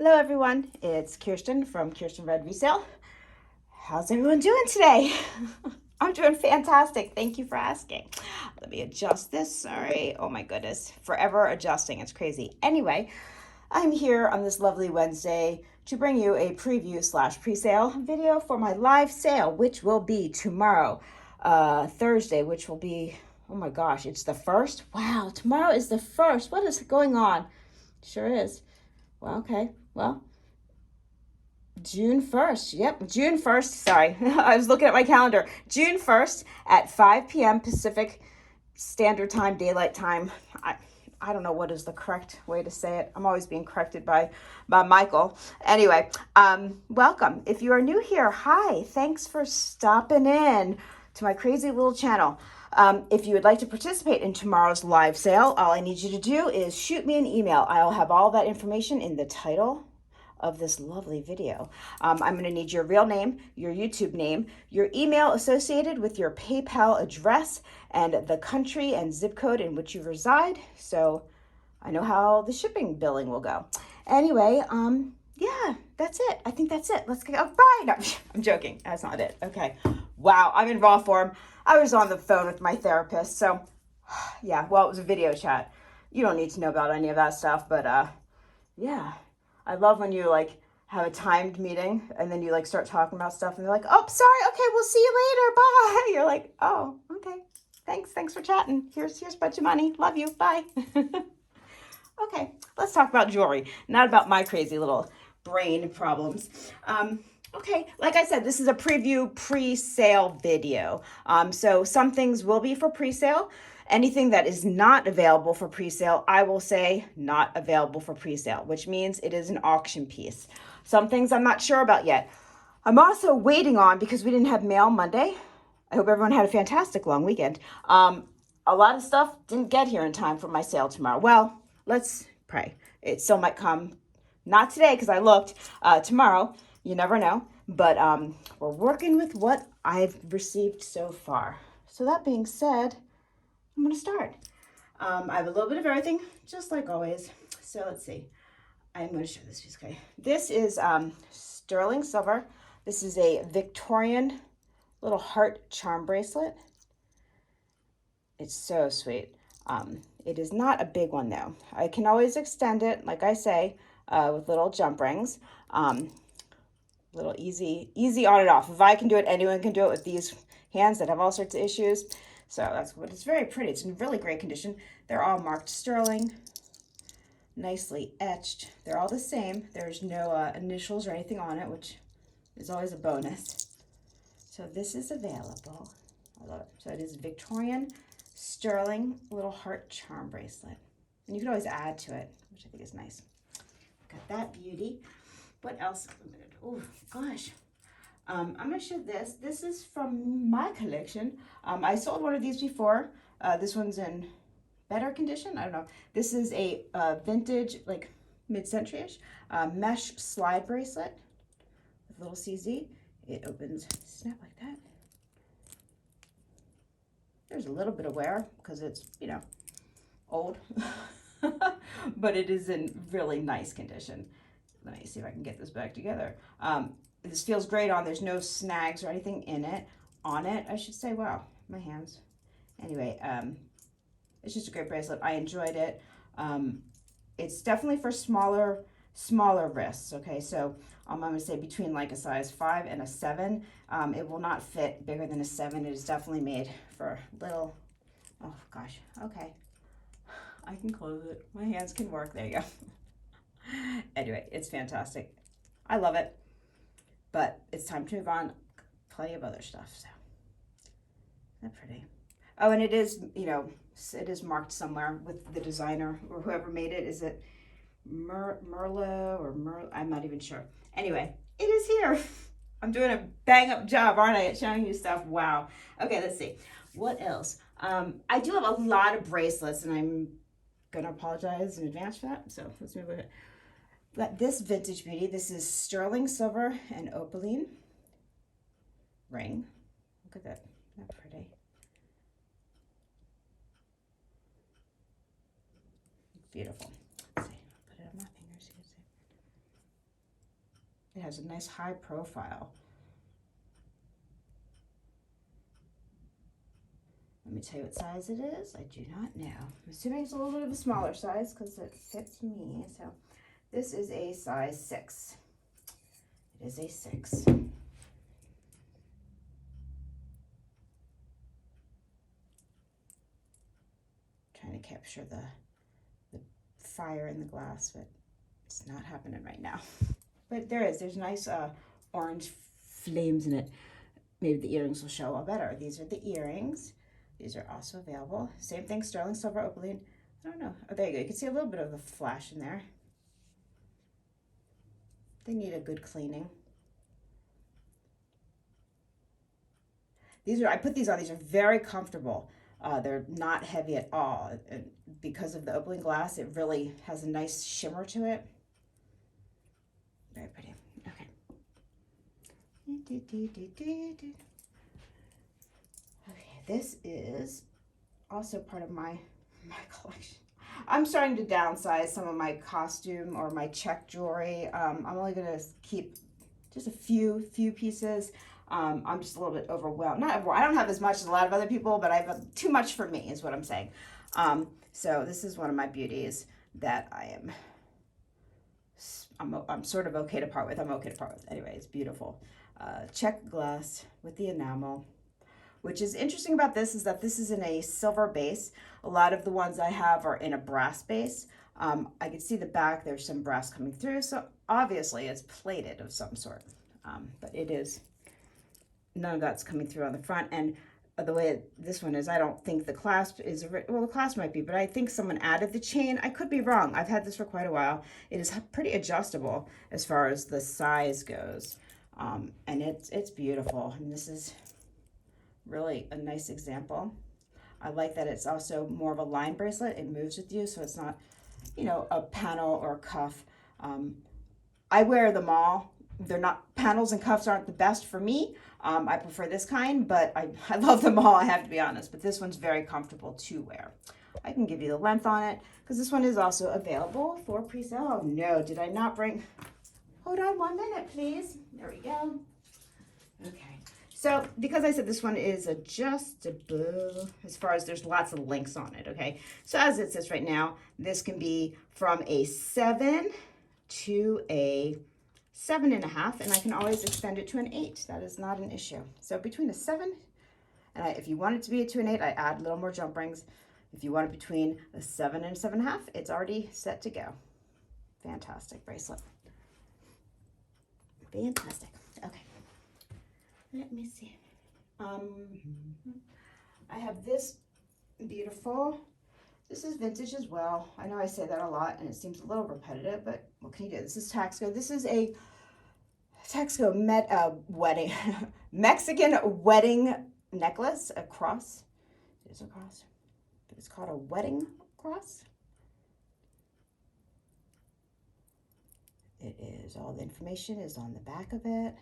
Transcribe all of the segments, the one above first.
Hello everyone, it's Kiersten from Kiersten Red Resale. How's everyone doing today? I'm doing fantastic. Thank you for asking. Let me adjust this. Sorry. Oh my goodness. Forever adjusting. It's crazy. Anyway, I'm here on this lovely Wednesday to bring you a preview / pre-sale video for my live sale, which will be tomorrow, Thursday, which will be, oh my gosh, it's the 1st? Wow, tomorrow is the 1st. What is going on? Sure is. Well, okay. Well, June 1st. Yep, June 1st. Sorry, I was looking at my calendar. June 1st at 5 p.m. Pacific Standard Time, Daylight Time. I don't know what is the correct way to say it. I'm always being corrected by Michael. Anyway, welcome. If you are new here, hi. Thanks for stopping in to my crazy little channel. If you would like to participate in tomorrow's live sale, all I need you to do is shoot me an email. I'll have all that information in the title of this lovely video. I'm going to need your real name, your YouTube name, your email associated with your PayPal address, and the country and zip code in which you reside, so I know how the shipping billing will go. Anyway, yeah, that's it. I think that's it. Let's go. Oh, bye. No, I'm joking. That's not it. Okay. Wow, I'm in raw form. I was on the phone with my therapist, so yeah, well, it was a video chat. You don't need to know about any of that stuff, but yeah. I love when you like have a timed meeting and then you like start talking about stuff and they're like, oh, sorry. Okay, we'll see you later. Bye. You're like, oh, okay. Thanks for chatting. Here's a bunch of money. Love you. Bye. Okay, let's talk about jewelry, not about my crazy little brain problems. Okay, like I said, this is a preview pre-sale video. So some things will be for pre-sale. Anything that is not available for pre-sale, I will say not available for pre-sale, which means it is an auction piece. Some things I'm not sure about yet. I'm also waiting on, because we didn't have mail Monday. I hope everyone had a fantastic long weekend. A lot of stuff didn't get here in time for my sale tomorrow. Well, let's pray. It still might come, not today because I looked, tomorrow. You never know. But we're working with what I've received so far. So that being said, I'm going to start. I have a little bit of everything, just like always. So let's see. I'm going to show this piece. Okay. This is sterling silver. This is a Victorian little heart charm bracelet. It's so sweet. It is not a big one though. I can always extend it, like I say, with little jump rings. Little easy on and off. If I can do it, anyone can do it with these hands that have all sorts of issues. So that's what it's very pretty. It's in really great condition. They're all marked sterling, nicely etched. They're all the same. There's no initials or anything on it, which is always a bonus. So this is available. I love it. So it is Victorian sterling little heart charm bracelet. And you can always add to it, which I think is nice. Got that beauty. What else? Oh gosh. I'm going to show this. This is from my collection. I sold one of these before. This one's in better condition. I don't know. This is a vintage, like mid-century-ish, mesh slide bracelet with little CZ. It opens, snap like that. There's a little bit of wear because it's, you know, old, but it is in really nice condition. Let me see if I can get this back together. This feels great on. There's no snags or anything in it, on it, I should say. Wow, my hands. Anyway, it's just a great bracelet. I enjoyed it. It's definitely for smaller wrists, okay? So I'm going to say between like a size 5 and a 7. It will not fit bigger than a 7. It is definitely made for little, oh gosh, okay. I can close it. My hands can work. There you go. Anyway, it's fantastic. I love it. But it's time to move on. Plenty of other stuff. So, isn't that pretty? Oh, and it is, you know, it is marked somewhere with the designer or whoever made it. Is it Merla or Merl? I'm not even sure. Anyway, it is here. I'm doing a bang up job, aren't I, at showing you stuff? Wow. Okay, let's see. What else? I do have a lot of bracelets, and I'm going to apologize in advance for that. So let's move it. But this vintage beauty, this is sterling silver and opaline ring. Look at that. Isn't that pretty? Beautiful. Let's see. Put it on my fingers. has a nice high profile. Let me tell you what size it is. I do not know. I'm assuming it's a little bit of a smaller size because it fits me. So this is a size 6. It is a 6. Trying to capture the fire in the glass, but it's not happening right now. But there's nice orange flames in it. Maybe the earrings will show all better. These are the earrings. These are also available. Same thing, sterling silver opaline. I don't know. Oh, there you go. You can see a little bit of the flash in there. They need a good cleaning. I put these on. These are very comfortable. They're not heavy at all. And because of the opaline glass, it really has a nice shimmer to it. Very pretty. Okay. Okay, this is also part of my collection. I'm starting to downsize some of my costume or my check jewelry. I'm only going to keep just a few pieces. I'm just a little bit overwhelmed. I don't have as much as a lot of other people, but I have too much for me is what I'm saying. So this is one of my beauties that I'm sort of okay to part with. I'm okay to part with. Anyway, it's beautiful. Check glass with the enamel. Which is interesting about this is that this is in a silver base. A lot of the ones I have are in a brass base. I can see the back, there's some brass coming through, so obviously it's plated of some sort. But it is, none of that's coming through on the front. And the way this one is, I don't think the clasp is, well, the clasp might be, but I think someone added the chain. I could be wrong. I've had this for quite a while. It is pretty adjustable as far as the size goes. And it's beautiful. And this is really a nice example. I like that it's also more of a line bracelet. It moves with you, so it's not, you know, a panel or a cuff. I wear them all. They're not, panels and cuffs aren't the best for me. I prefer this kind, but I love them all, I have to be honest. But this one's very comfortable to wear. I can give you the length on it, because this one is also available for pre-sale. Oh no, did I not bring, hold on 1 minute, please. There we go. Okay. So because I said this one is adjustable, as far as there's lots of links on it, okay? So as it says right now, this can be from a 7 to a 7.5, and I can always extend it to an 8. That is not an issue. So between a 7, and if you want it to be to an 8, I add a little more jump rings. If you want it between a 7 and 7.5, it's already set to go. Fantastic bracelet. Fantastic. Okay. Let me see. I have this beautiful, this is vintage as well. I know I say that a lot and it seems a little repetitive, but what can you do? This is Taxco. This is a Taxco wedding, Mexican wedding necklace, a cross. It is a cross, but it's called a wedding cross. It is, all the information is on the back of it.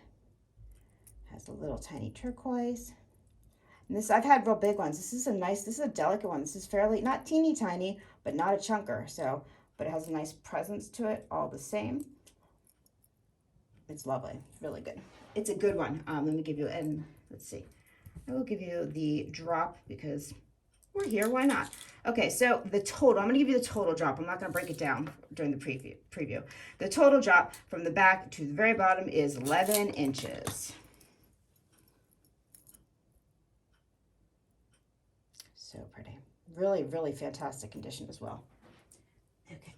Has a little tiny turquoise. And this, I've had real big ones. This is a delicate one. This is fairly, not teeny tiny, but not a chunker. So, but it has a nice presence to it all the same. It's lovely, really good. It's a good one. Let me give you, and let's see. I will give you the drop because we're here, why not? Okay, so the total, I'm gonna give you the total drop. I'm not gonna break it down during the preview. The total drop from the back to the very bottom is 11 inches. So pretty. Really, really fantastic condition as well. Okay.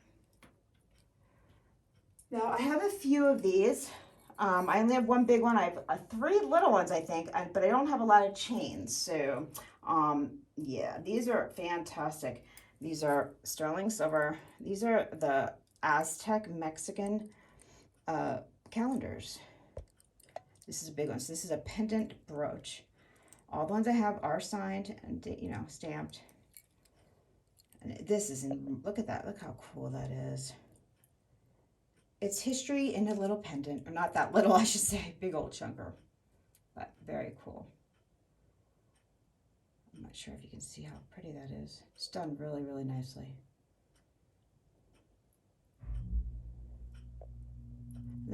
Now I have a few of these. I only have one big one. I have 3 little ones, I think, but I don't have a lot of chains. So yeah, these are fantastic. These are sterling silver. These are the Aztec Mexican calendars. This is a big one. So this is a pendant brooch. All the ones I have are signed and, you know, stamped. And this is in, look at that. Look how cool that is. It's history in a little pendant, or not that little, I should say, big old chunker. But very cool. I'm not sure if you can see how pretty that is. It's done really, really nicely.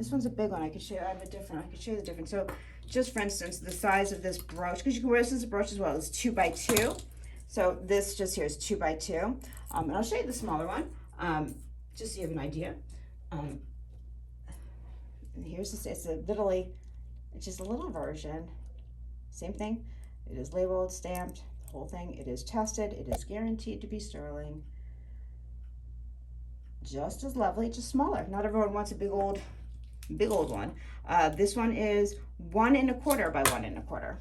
This one's a big one. I could show you, I could show you the difference. So just for instance, the size of this brooch, because you can wear this as a brooch as well, is 2 by 2. So this just here is 2 by 2. And I'll show you the smaller one, just so you have an idea. And here's this, it's just a little version. Same thing. It is labeled, stamped, the whole thing. It is tested. It is guaranteed to be sterling. Just as lovely, just smaller. Not everyone wants a big old one. This one is 1 1/4 by 1 1/4.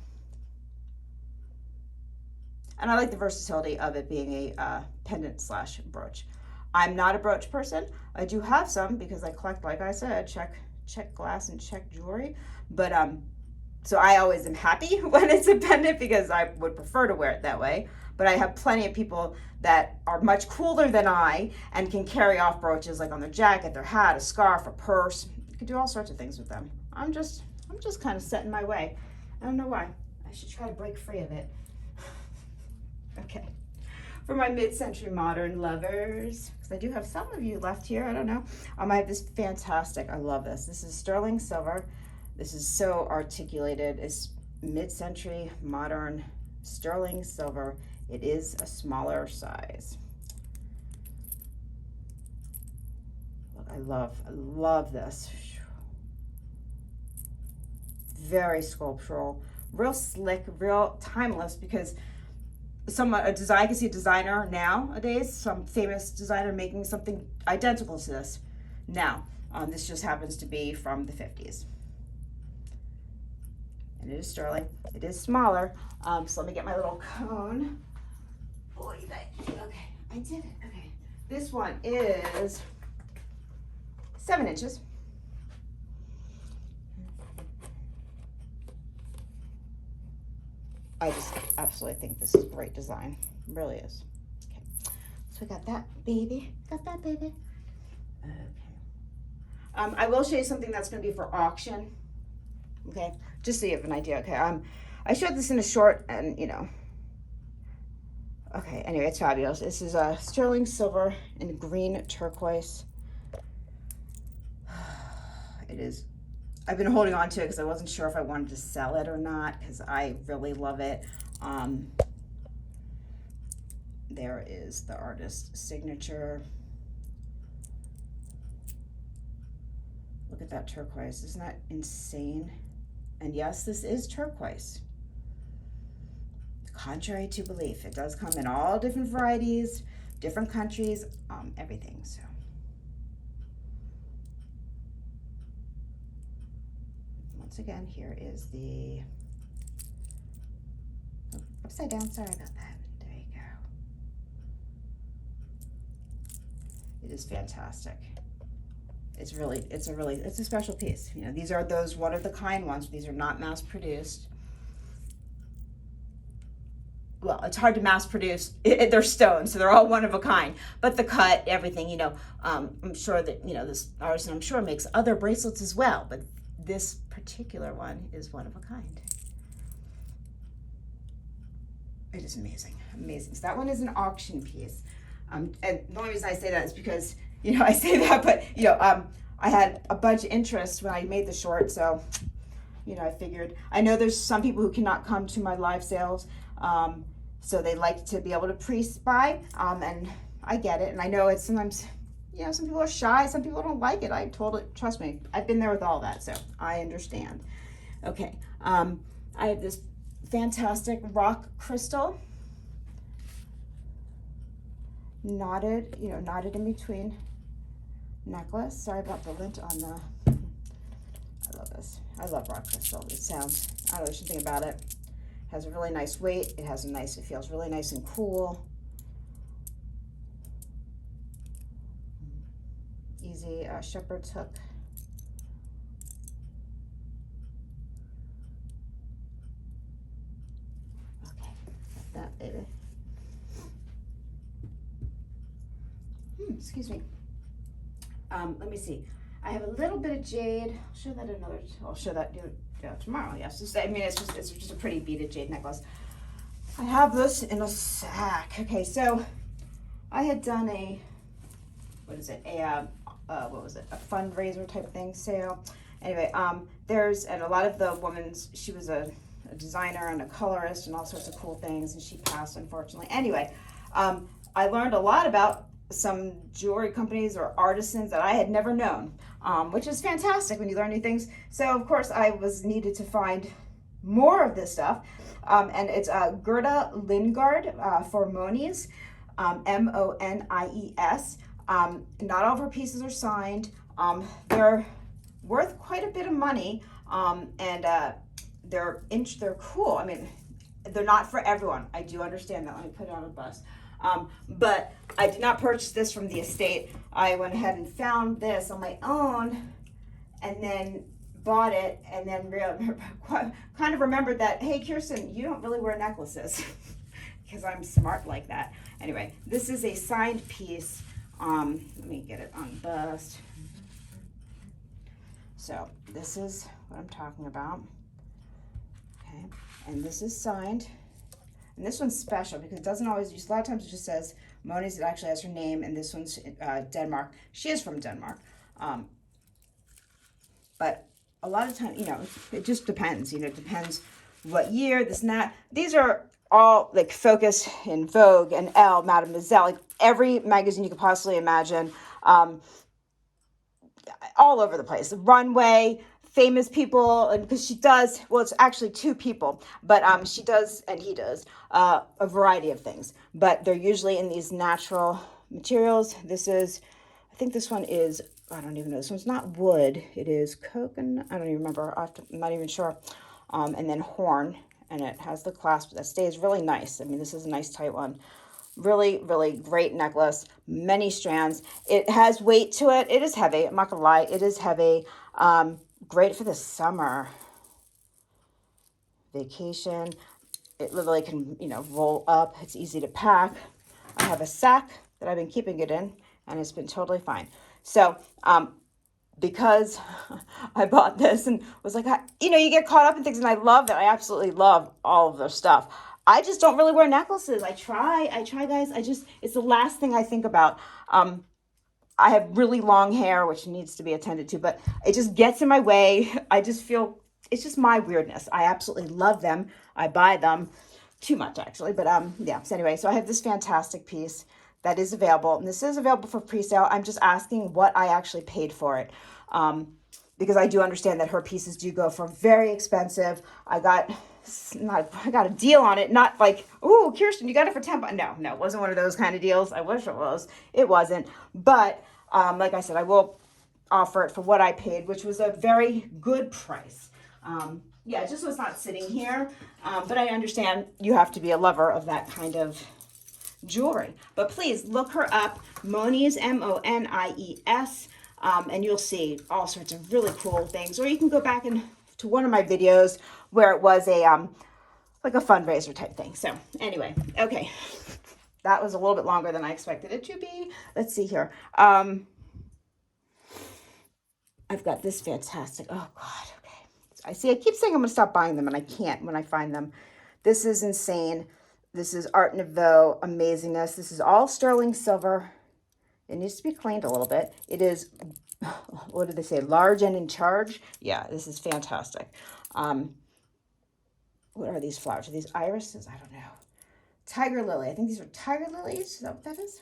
And I like the versatility of it being a pendant slash brooch. I'm not a brooch person. I do have some because I collect, like I said, check glass and check jewelry. But so I always am happy when it's a pendant because I would prefer to wear it that way. But I have plenty of people that are much cooler than I and can carry off brooches like on their jacket, their hat, a scarf, a purse. You can do all sorts of things with them. I'm just kind of set in my way. I don't know why. I should try to break free of it. Okay. For my mid-century modern lovers, because I do have some of you left here, I don't know. I have this fantastic, I love this. This is sterling silver. This is so articulated. It's mid-century modern sterling silver. It is a smaller size. Look, I love this. Very sculptural, real slick, real timeless, because I can see a designer nowadays, some famous designer making something identical to this now. This just happens to be from the 50s. And it is sterling. It is smaller. So let me get my little cone. Okay, I did it. Okay. This one is 7 inches. I just absolutely think this is great design. It really is. Okay. So we got that baby. Okay. I will show you something that's going to be for auction. Okay, just so you have an idea. Okay, I showed this in a short, and okay, anyway, it's fabulous. This is a sterling silver and green turquoise. It is, I've been holding on to it because I wasn't sure if I wanted to sell it or not, because I really love it. There is the artist's signature. Look at that turquoise. Isn't that insane? And yes, this is turquoise. Contrary to belief, it does come in all different varieties, different countries, everything. So once again, here is the upside down. Sorry about that. There you go. It is fantastic. It's a special piece. These are those one of the kind ones. These are not mass produced. Well, it's hard to mass produce. They're stones, so they're all one of a kind. But the cut, everything, I'm sure that, this artisan, I'm sure, makes other bracelets as well. But this particular one is one of a kind. It is amazing, amazing. So that one is an auction piece. And the only reason I say that is because, I say that, but, I had a bunch of interest when I made the short, so, I figured. I know there's some people who cannot come to my live sales, so they like to be able to pre-buy, and I get it. And I know it's sometimes, some people are shy, some people don't like it. I totally, trust me, I've been there with all that, so I understand. Okay, I have this fantastic rock crystal, knotted in between necklace. Sorry about the lint on the, I love this. I love rock crystal. It sounds, I don't know, there's something about it. It has a really nice weight. It feels really nice and cool. Easy shepherd's hook. Okay, got that baby. Excuse me. Let me see. I have a little bit of jade. I'll show that tomorrow. Yes, it's just a pretty beaded jade necklace. I have this in a sack. Okay, so I had done a what was it, a fundraiser type thing sale. Anyway, there's, and a lot of the women's, she was a designer and a colorist and all sorts of cool things, and she passed, unfortunately. Anyway, I learned a lot about some jewelry companies or artisans that I had never known, which is fantastic when you learn new things. So of course I was needed to find more of this stuff, and it's Gerda Lingard for Monies, Monies. Not all of her pieces are signed. They're worth quite a bit of money, and they're cool. I mean, they're not for everyone. I do understand that. Let me put it on a bus. But I did not purchase this from the estate. I went ahead and found this on my own, and then bought it, and then kind of remembered that, hey, Kiersten, you don't really wear necklaces, because I'm smart like that. Anyway, this is a signed piece. Let me get it on bust. So this is what I'm talking about. Okay, and this is signed. And this one's special because it doesn't always use, a lot of times it just says Monies. It actually has her name, and this one's Denmark. She is from Denmark. But a lot of times, you know, it just depends. You know, it depends what year, this and that. These are all like Focus and Vogue and Elle, Mademoiselle, like every magazine you could possibly imagine, all over the place. The Runway, famous people, and because she does, well, it's actually two people, but she does, and he does, a variety of things. But they're usually in these natural materials. This is, I think this one is, I don't even know, this one's not wood. It is coconut, I don't even remember, I'm not even sure. And then horn, and it has the clasp that stays really nice. I mean, this is a nice tight one. Really, really great necklace, many strands. It has weight to it. It is heavy. I'm not gonna lie, it is heavy. Great for the summer. Vacation. It literally can, you know, roll up. It's easy to pack. I have a sack that I've been keeping it in, and it's been totally fine. So, because I bought this and was like, you know, you get caught up in things, and I love that. I absolutely love all of their stuff. I just don't really wear necklaces. I try, guys. It's the last thing I think about. I have really long hair, which needs to be attended to, but it just gets in my way. I just feel, it's just my weirdness. I absolutely love them. I buy them too much, actually, but yeah. So anyway, so I have this fantastic piece that is available, and this is available for pre-sale. I'm just asking what I actually paid for it, because I do understand that her pieces do go for very expensive. I got a deal on it, not like, oh, Kiersten, you got it for $10. No, it wasn't one of those kind of deals. I wish it was. It wasn't. But like I said, I will offer it for what I paid, which was a very good price. Yeah, it just was not sitting here. But I understand you have to be a lover of that kind of jewelry. But please look her up, Monies, Monies, and you'll see all sorts of really cool things. Or you can go back to one of my videos where it was a like a fundraiser type thing. So anyway, okay, that was a little bit longer than I expected it to be. Let's see here. I've got this fantastic, oh God, okay. I keep saying I'm gonna stop buying them, and I can't when I find them. This is insane. This is Art Nouveau amazingness. This is all sterling silver. It needs to be cleaned a little bit. It is, what did they say, large and in charge? Yeah, this is fantastic. What are these flowers? Are these irises? I don't know. Tiger lily. I think these are tiger lilies. Is that what that is?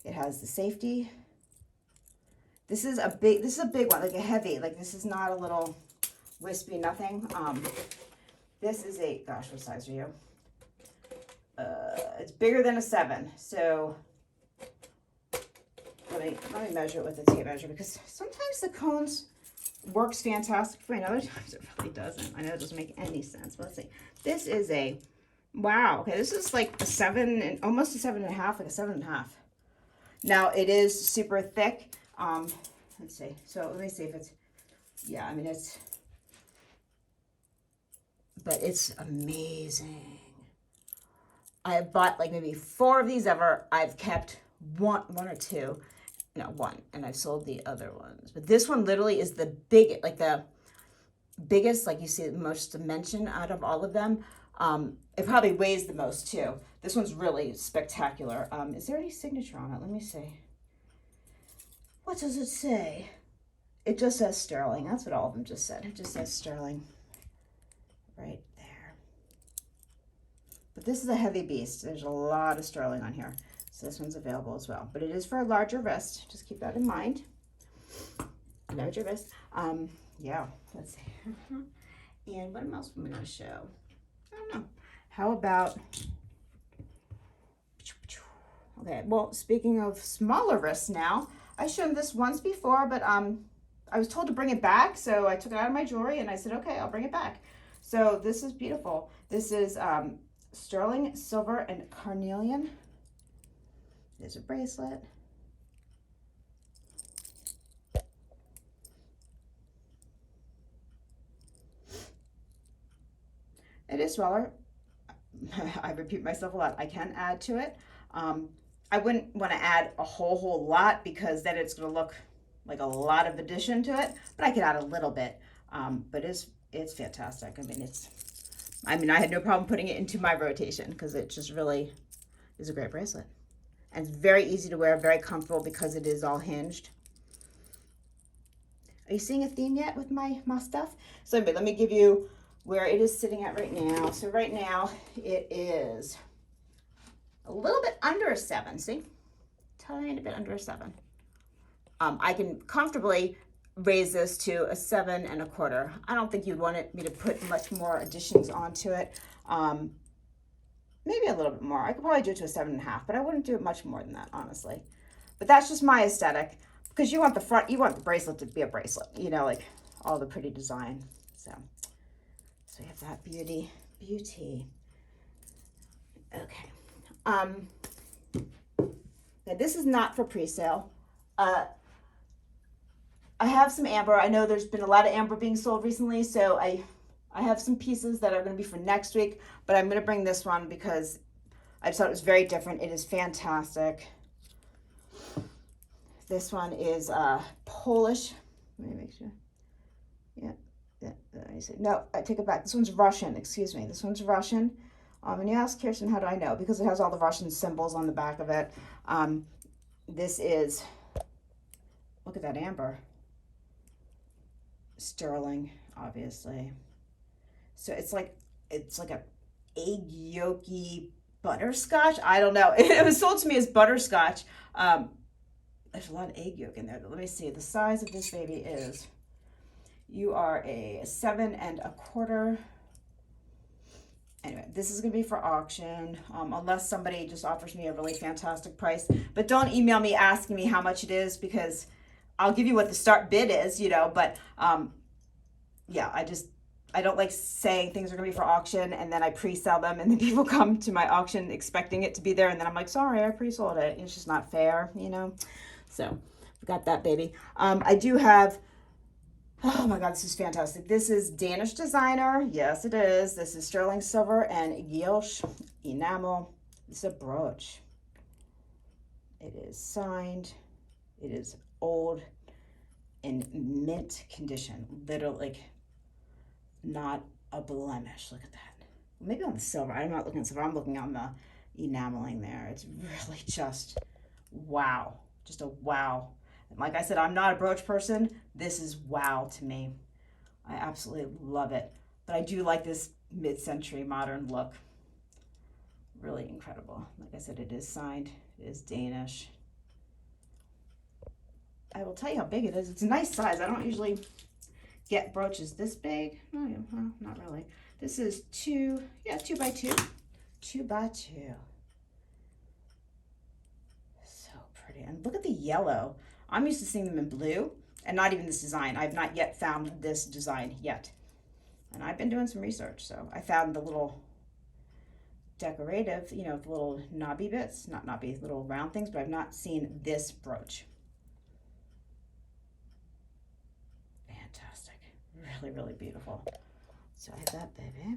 It has the safety. This is a big one, like a heavy. Like, this is not a little wispy nothing. This is a, gosh, what size are you? It's bigger than a 7. So let me measure it with a tape measure, because sometimes the cones works fantastic for me, and other times it really doesn't. I know it doesn't make any sense, but let's see. This is a, wow, okay, this is like a 7 and almost a 7.5, like a 7.5. Now it is super thick. Let's see. So let me see if it's, yeah, I mean but it's amazing. I have bought like maybe 4 of these ever. I've kept one or two. No, 1, and I've sold the other ones. But this one literally is the biggest, like the biggest, like you see the most dimension out of all of them. It probably weighs the most too. This one's really spectacular. Is there any signature on it? Let me see. What does it say? It just says sterling. That's what all of them just said. It just says sterling right there. But this is a heavy beast. There's a lot of sterling on here. So this one's available as well. But it is for a larger wrist. Just keep that in mind. Larger wrist. Yeah, let's see. And what else am I going to show? I don't know. How about... Okay, well, speaking of smaller wrists now, I showed this once before, but I was told to bring it back, so I took it out of my jewelry, and I said, okay, I'll bring it back. So this is beautiful. This is sterling, silver, and carnelian. There's a bracelet. It is smaller. I repeat myself a lot. I can add to it. I wouldn't want to add a whole lot because then it's going to look like a lot of addition to it. But I could add a little bit. But it's fantastic. I had no problem putting it into my rotation because it just really is a great bracelet. And it's very easy to wear, very comfortable because it is all hinged. Are you seeing a theme yet with my stuff? So let me give you where it is sitting at right now. So right now it is a little bit under a 7, see? Tiny bit under a 7. I can comfortably raise this to a 7 1/4. I don't think you'd want me to put much more additions onto it. Maybe a little bit more. I could probably do it to a 7 1/2, but I wouldn't do it much more than that, honestly. But that's just my aesthetic because you want the bracelet to be a bracelet, you know, like all the pretty design. So we have that beauty. Okay. Now this is not for pre-sale. I have some amber. I know there's been a lot of amber being sold recently, so I have some pieces that are going to be for next week, but I'm going to bring this one because I just thought it was very different. It is fantastic. This one is Polish. Let me make sure. Yeah. Let me see. No, I take it back. This one's Russian. Excuse me. This one's Russian. And you ask Kiersten, how do I know? Because it has all the Russian symbols on the back of it. This is, look at that amber. Sterling, obviously. So it's like a egg yolky butterscotch. I don't know. It was sold to me as butterscotch. There's a lot of egg yolk in there. Let me see. The size of this baby is, you are a 7 1/4. Anyway, this is going to be for auction, unless somebody just offers me a really fantastic price. But don't email me asking me how much it is because I'll give you what the start bid is, you know. But yeah, I don't like saying things are going to be for auction and then I pre-sell them and then people come to my auction expecting it to be there and then I'm like, sorry, I pre-sold it. It's just not fair, you know. So we got that baby. I do have... Oh my God, this is fantastic. This is Danish designer. Yes, it is. This is sterling silver and guilche enamel. This is a brooch. It is signed. It is old in mint condition. Literally, like, not a blemish. Look at that. Maybe on the silver. I'm not looking at silver. I'm looking on the enameling there. It's really just wow. Just a wow. And like I said, I'm not a brooch person. This is wow to me. I absolutely love it. But I do like this mid-century modern look. Really incredible. Like I said, it is signed. It is Danish. I will tell you how big it is. It's a nice size. I don't usually get brooches this big. Oh, yeah, well, not really. This is 2 by 2. 2 by 2. So pretty. And look at the yellow. I'm used to seeing them in blue, and not even this design. I've not yet found this design yet. And I've been doing some research, so I found the little decorative, you know, the little knobby bits, not knobby, little round things, but I've not seen this brooch. Fantastic. Really, really beautiful. So I have that baby.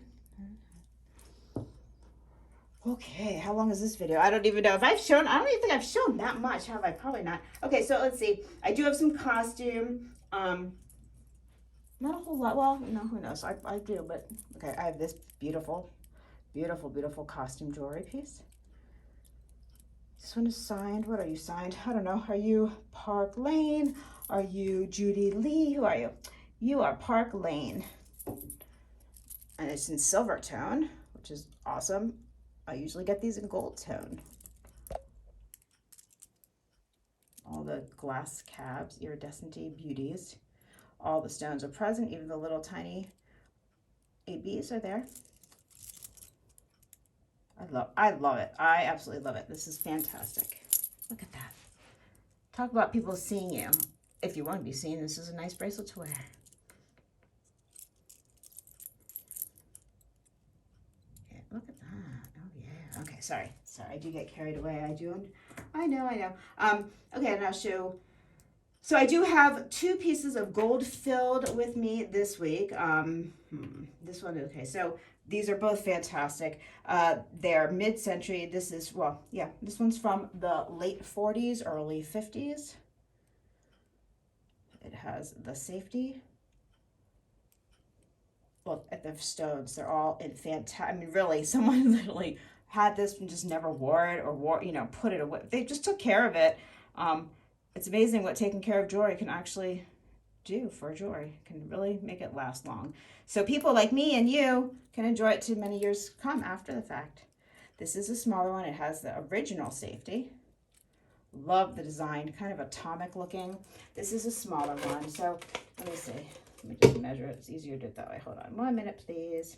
Okay, how long is this video? I don't even know if I've shown, I don't even think I've shown that much, have I? Probably not. Okay, so let's see. I do have some costume. Not a whole lot. Well, no, who knows? I do, but okay, I have this beautiful, beautiful, beautiful costume jewelry piece. This one is signed. What are you signed? I don't know. Are you Park Lane? Are you Judy Lee? Who are you? You are Park Lane. And it's in silver tone, which is awesome. I usually get these in gold tone. All the glass cabs, iridescent beauties. All the stones are present, even the little tiny ABs are there. I love it. I absolutely love it. This is fantastic. Look at that. Talk about people seeing you. If you want to be seen, this is a nice bracelet to wear. Yeah, look at that. Oh yeah. Okay, sorry. I do get carried away. I know. Okay, and I'll show. So I do have 2 pieces of gold filled with me this week. This one, okay. So these are both fantastic. They're mid-century. This is, well, yeah, this one's from the late 40s, early 50s. It has the safety. Look at the stones. They're all in fantastic. I mean, really, someone literally had this and just never wore it or put it away. They just took care of it. It's amazing what taking care of jewelry can actually do for jewelry. It can really make it last long. So people like me and you can enjoy it to many years come after the fact. This is a smaller one. It has the original safety. Love the design, kind of atomic looking. This is a smaller one. So let me see. Let me just measure it. It's easier to do it that way. Hold on 1 minute, please.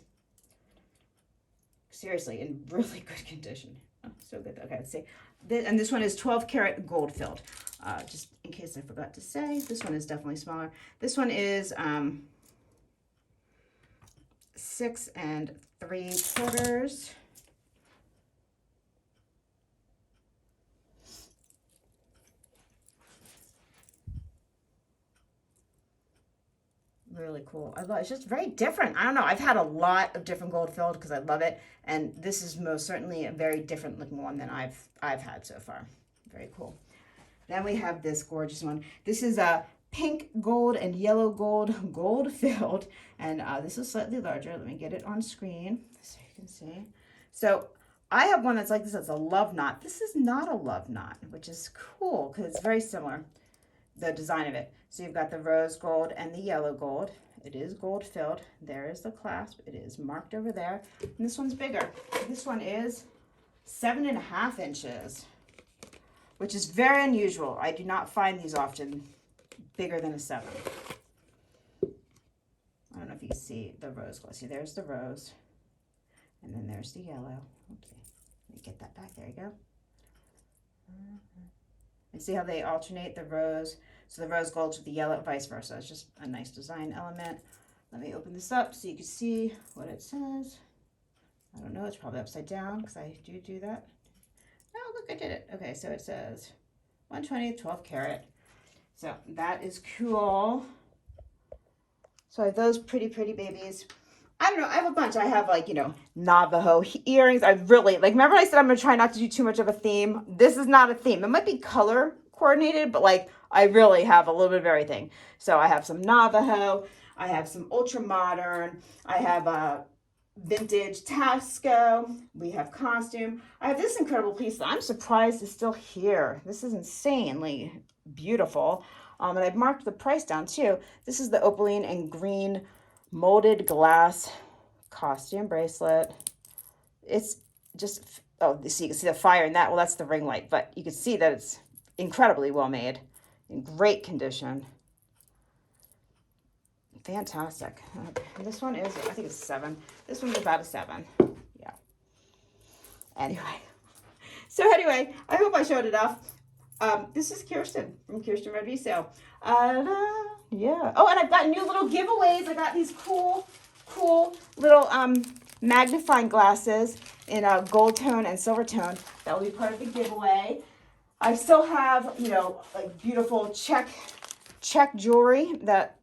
Seriously, in really good condition. Oh, so good. Okay, let's see. And this one is 12 karat gold filled. Just in case I forgot to say, this one is definitely smaller. This one is 6 3/4. Really cool. I love it. It's just very different. I don't know. I've had a lot of different gold filled because I love it, and this is most certainly a very different looking one than I've had so far. Very cool. Then we have this gorgeous one. This is a pink gold and yellow gold filled, and this is slightly larger. Let me get it on screen so you can see. So I have one that's like this. It's a love knot. This is not a love knot, which is cool because it's very similar, the design of it. So you've got the rose gold and the yellow gold. It is gold filled. There is the clasp. It is marked over there. And this one's bigger. This one is 7.5 inches, which is very unusual. I do not find these often bigger than a 7. I don't know if you can see the rose gold. See, there's the rose. And then there's the yellow. Okay, let me get that back. There you go. And see how they alternate the rose? So the rose gold to the yellow, vice versa. It's just a nice design element. Let me open this up so you can see what it says. I don't know, it's probably upside down because I do that. Oh, look, I did it. Okay, so it says 120, 12 karat. So that is cool. So I have those pretty babies. I don't know, I have a bunch. I have like, Navajo earrings. I really, remember I said I'm going to try not to do too much of a theme? This is not a theme. It might be color coordinated, but I really have a little bit of everything. So I have some Navajo. I have some ultra modern. I have a vintage Tasco. We have costume. I have this incredible piece that I'm surprised is still here. This is insanely beautiful. And I've marked the price down too. This is the opaline and green molded glass costume bracelet. It's just, so you can see the fire in that. Well, that's the ring light, but you can see that it's incredibly well made, in great condition. Fantastic. Okay. This one is, I think it's 7. This one's about a 7. Yeah. Anyway. So anyway, I hope I showed enough. This is Kiersten from Kiersten Red Resale. Yeah. Oh, and I've got new little giveaways. I got these cool little magnifying glasses in a gold tone and silver tone. That will be part of the giveaway. I still have, beautiful check jewelry that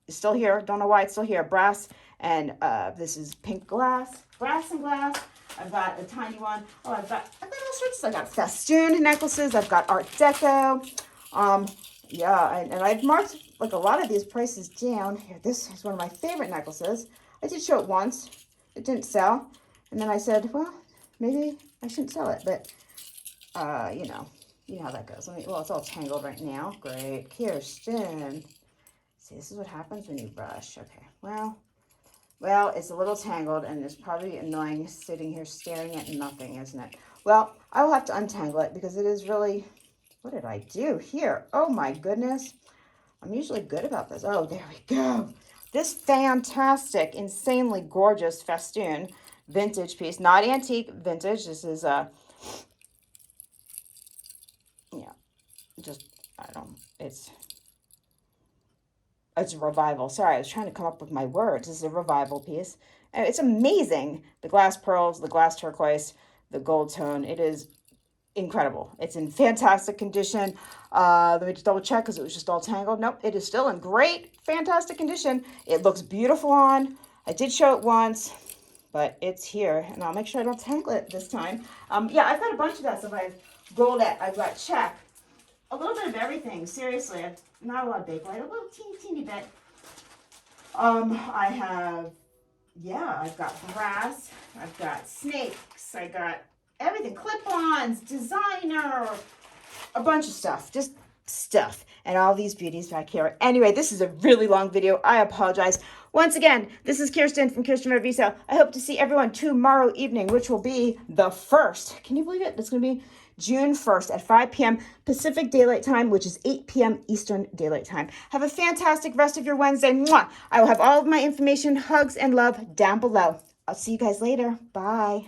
is still here. Don't know why it's still here. Brass and this is pink glass, brass and glass. I've got a tiny one. Oh, I've got all sorts. I got festoon necklaces. I've got Art Deco. Yeah, and I've marked a lot of these prices down here. This is one of my favorite necklaces. I did show it once. It didn't sell, and then I said, well, maybe I shouldn't sell it, but you know how that goes. Well, it's all tangled right now. Great. Kiersten. See, this is what happens when you brush. Okay, well, it's a little tangled, and it's probably annoying sitting here staring at nothing, isn't it? Well, I will have to untangle it because it is really, what did I do here? Oh my goodness. I'm usually good about this. Oh, there we go. This fantastic, insanely gorgeous festoon vintage piece, not antique, vintage. This is just, I don't, it's a revival. Sorry, I was trying to come up with my words. This is a revival piece. And it's amazing. The glass pearls, the glass turquoise, the gold tone. It is incredible. It's in fantastic condition. Let me just double check because it was just all tangled. Nope, it is still in great, fantastic condition. It looks beautiful on. I did show it once, but it's here. And I'll make sure I don't tangle it this time. Yeah, I've got a bunch of that stuff. I've gold it. I've got check. A little bit of everything, seriously. Not a lot of Bakelite, a little teeny bit. I have, yeah, I've got brass, I've got snakes, I got everything, clip-ons, designer, a bunch of stuff, just stuff, and all these beauties back here. Anyway, this is a really long video. I apologize. Once again, this is Kiersten from Kiersten Red Resale. I hope to see everyone tomorrow evening, which will be the 1st. Can you believe it? It's going to be June 1st at 5 p.m. Pacific Daylight Time, which is 8 p.m. Eastern Daylight Time. Have a fantastic rest of your Wednesday. Mwah! I will have all of my information, hugs, and love down below. I'll see you guys later. Bye.